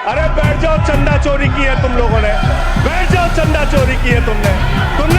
अरे बैठ जाओ, चंदा चोरी की है तुम लोगों ने। बैठ जाओ, चंदा चोरी की है तुमने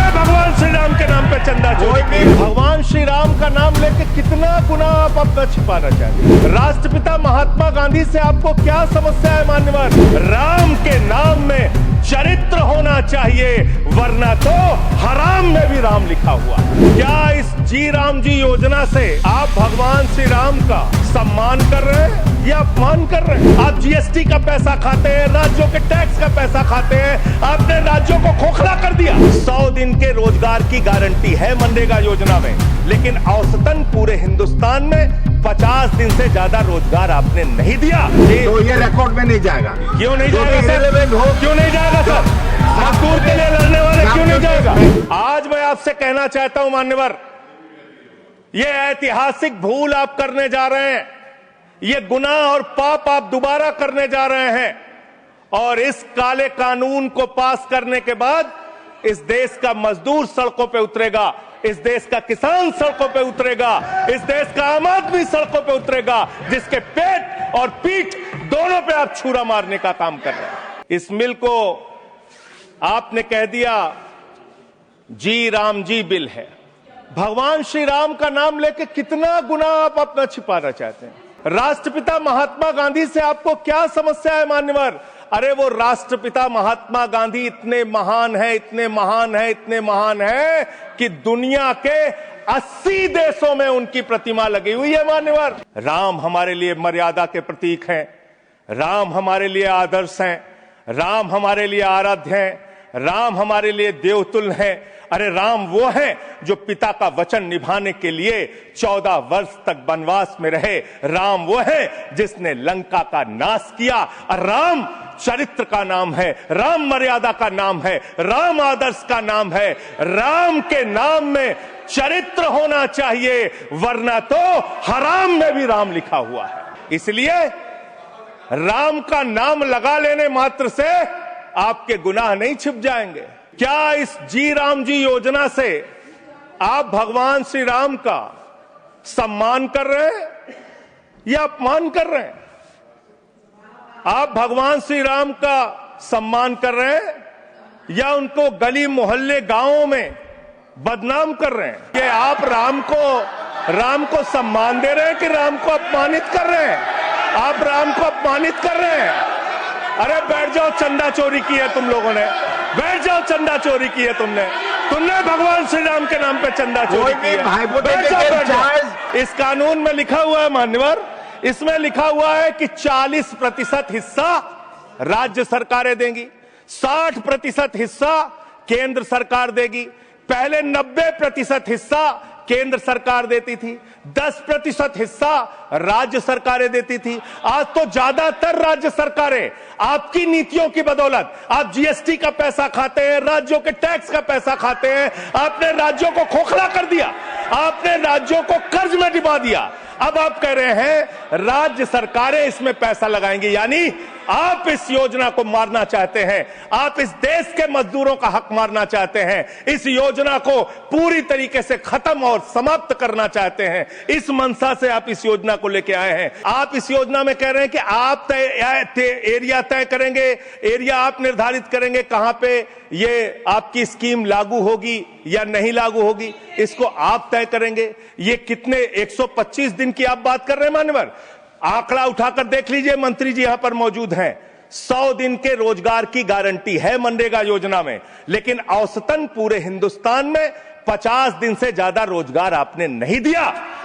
भगवान श्री राम के नाम पे चंदा चोरी की। भगवान श्री राम का नाम लेके कितना गुनाह आप अपना छिपाना चाहते हैं। राष्ट्रपिता महात्मा गांधी से आपको क्या समस्या है मान्यवर? राम के नाम में चरित्र होना चाहिए, वरना तो हराम में भी राम लिखा हुआ। क्या इस जी राम जी योजना से आप भगवान श्री राम का सम्मान कर रहे हैं या अपमान कर रहे हैं? आप जीएसटी का पैसा खाते हैं, राज्यों के टैक्स का पैसा खाते हैं, आपने राज्यों को खोखला कर दिया। 100 दिन के रोजगार की गारंटी है मनरेगा योजना में, लेकिन औसतन पूरे हिंदुस्तान में 50 दिन से ज्यादा रोजगार आपने नहीं दिया। तो ये रिकॉर्ड में नहीं जाएगा। क्यों नहीं जाएगा सर? क्यों नहीं जाएगा सर? मजदूर के लिए लड़ने वाले क्यों नहीं जाएगा? आज मैं आपसे कहना चाहता हूं मान्यवर, ये ऐतिहासिक भूल आप करने जा रहे हैं, ये गुनाह और पाप आप दोबारा करने जा रहे हैं। और इस काले कानून को पास करने के बाद इस देश का मजदूर सड़कों पे उतरेगा, इस देश का किसान सड़कों पे उतरेगा, इस देश का आम आदमी सड़कों पे उतरेगा, जिसके पेट और पीठ दोनों पे आप छुरा मारने का काम कर रहे हैं। इस मिल को आपने कह दिया जी राम जी बिल है। भगवान श्री राम का नाम लेके कितना गुनाह आप अपना छिपाना चाहते हैं। राष्ट्रपिता महात्मा गांधी से आपको क्या समस्या है मान्यवर? अरे वो राष्ट्रपिता महात्मा गांधी इतने महान है, इतने महान है, इतने महान है कि दुनिया के 80 देशों में उनकी प्रतिमा लगी हुई है मान्यवर। राम हमारे लिए मर्यादा के प्रतीक हैं, राम हमारे लिए आदर्श हैं, राम हमारे लिए आराध्य हैं, राम हमारे लिए देवतुल्य हैं। अरे राम वो हैं जो पिता का वचन निभाने के लिए 14 वर्ष तक वनवास में रहे। राम वो हैं जिसने लंका का नाश किया। और राम चरित्र का नाम है, राम मर्यादा का नाम है, राम आदर्श का नाम है। राम के नाम में चरित्र होना चाहिए, वरना तो हराम में भी राम लिखा हुआ है। इसलिए राम का नाम लगा लेने मात्र से आपके गुनाह नहीं छिप जाएंगे। क्या इस जी राम जी योजना से आप भगवान श्री राम का सम्मान कर रहे हैं या अपमान कर रहे हैं? आप भगवान श्री राम का सम्मान कर रहे हैं या उनको गली मोहल्ले गांवों में बदनाम कर रहे हैं? कि आप राम को सम्मान दे रहे हैं कि राम को अपमानित कर रहे हैं? आप राम को अपमानित कर रहे हैं। अरे बैठ जाओ, चंदा चोरी की है तुम लोगों ने। बैठ जाओ, चंदा चोरी की है तुमने भगवान श्री राम के नाम पे चंदा चोरी की है। बैठ जाओ। इस कानून में लिखा हुआ है मान्यवर, इसमें लिखा हुआ है कि 40% हिस्सा राज्य सरकारें देंगी, 60% हिस्सा केंद्र सरकार देगी। पहले 90% हिस्सा केंद्र सरकार देती थी, 10% हिस्सा राज्य सरकारें देती थी। आज तो ज्यादातर राज्य सरकारें आपकी नीतियों की बदौलत, आप जीएसटी का पैसा खाते हैं, राज्यों के टैक्स का पैसा खाते हैं, आपने राज्यों को खोखला कर दिया, आपने राज्यों को कर्ज में डुबा दिया। अब आप कह रहे हैं राज्य सरकारें इसमें पैसा लगाएंगी, यानी आप इस योजना को मारना चाहते हैं, आप इस देश के मजदूरों का हक मारना चाहते हैं, इस योजना को पूरी तरीके से खत्म और समाप्त करना चाहते हैं। इस मंशा से आप इस योजना को लेके आए हैं। आप इस योजना में कह रहे हैं कि आप एरिया तय करेंगे, एरिया आप निर्धारित करेंगे कहां पे ये आपकी स्कीम लागू होगी या नहीं लागू होगी, इसको आप तय करेंगे। ये कितने 125 दिन की आप बात कर रहे हैं मान्यवर? आंकड़ा उठाकर देख लीजिए, मंत्री जी यहां पर मौजूद हैं। 100 दिन के रोजगार की गारंटी है मनरेगा योजना में, लेकिन औसतन पूरे हिंदुस्तान में 50 दिन से ज्यादा रोजगार आपने नहीं दिया।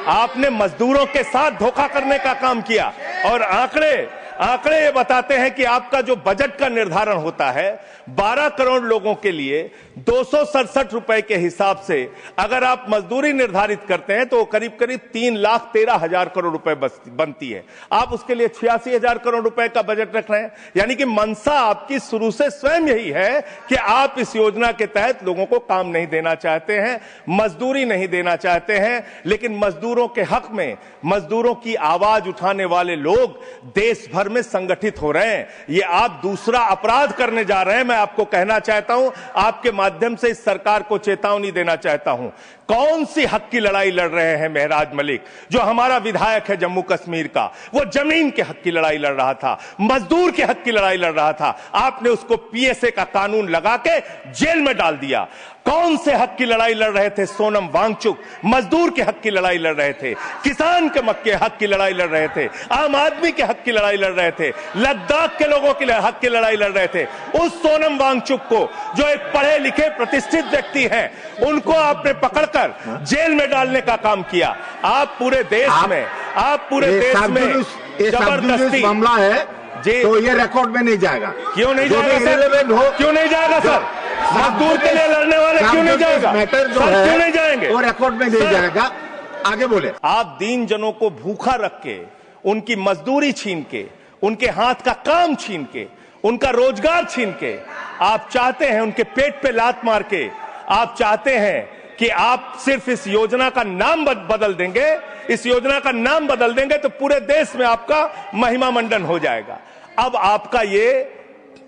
आपने मजदूरों के साथ धोखा करने का काम किया। और आंकड़े ये बताते हैं कि आपका जो बजट का निर्धारण होता है 12 करोड़ लोगों के लिए 267 रुपए के हिसाब से अगर आप मजदूरी निर्धारित करते हैं तो करीब करीब 3,13,000 करोड़ रुपए बनती है। आप उसके लिए 86,000 करोड़ रुपए का बजट रख रहे हैं। यानी कि मंशा आपकी शुरू से स्वयं यही है कि आप इस योजना के तहत लोगों को काम नहीं देना चाहते हैं, मजदूरी नहीं देना चाहते हैं। लेकिन मजदूरों के हक में, मजदूरों की आवाज उठाने वाले लोग देश भर भर में संगठित हो रहे हैं। ये आप दूसरा अपराध करने जा रहे हैं। मैं आपको कहना चाहता हूं, आपके माध्यम से इस सरकार को चेतावनी देना चाहता हूं। कौन सी हक की लड़ाई लड़ रहे हैं महराज मलिक, जो हमारा विधायक है जम्मू कश्मीर का? वो जमीन के हक की लड़ाई लड़ रहा था, मजदूर के हक की लड़ाई लड़ रहा था। आपने उसको पीएसए का कानून लगा के जेल में डाल दिया। कौन से हक की लड़ाई लड़ रहे थे सोनम वांगचुक? मजदूर के हक की लड़ाई लड़ रहे थे, किसान के मक्के हक की लड़ाई लड़ रहे थे, आम आदमी के हक की लड़ाई लड़ रहे थे, लद्दाख के लोगों के हक की लड़ाई लड़ रहे थे। उस सोनम वांगचुक को, जो एक पढ़े लिखे प्रतिष्ठित व्यक्ति हैं, उनको आपने पकड़कर जेल में डालने का काम किया। आप पूरे देश में जबरदस्ती मामला है जी, तो ये रिकॉर्ड में नहीं जाएगा। क्यों नहीं जाएगा सर? क्यों नहीं जाएगा सर? मजदूर के लिए लड़ने वाले क्यों नहीं जाएगा? मैटर जो सर है क्यों नहीं जाएंगे? वो रिकॉर्ड में नहीं जाएगा। आगे बोले। आप दीन जनों को भूखा रख के, उनकी मजदूरी छीन के, उनके हाथ का काम छीन के, उनका रोजगार छीन के, आप चाहते हैं उनके पेट पे लात मार के, आप चाहते हैं कि आप सिर्फ इस योजना का नाम बदल देंगे, इस योजना का नाम बदल देंगे तो पूरे देश में आपका महिमा मंडन हो जाएगा। अब आपका ये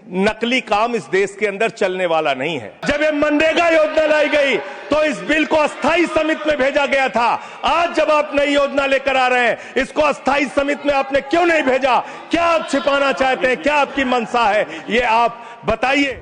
नकली काम इस देश के अंदर चलने वाला नहीं है। जब ये मनरेगा योजना लाई गई तो इस बिल को अस्थायी समिति में भेजा गया था। आज जब आप नई योजना लेकर आ रहे हैं, इसको अस्थायी समिति में आपने क्यों नहीं भेजा? क्या आप छिपाना चाहते हैं? क्या आपकी मंशा है? ये आप बताइए।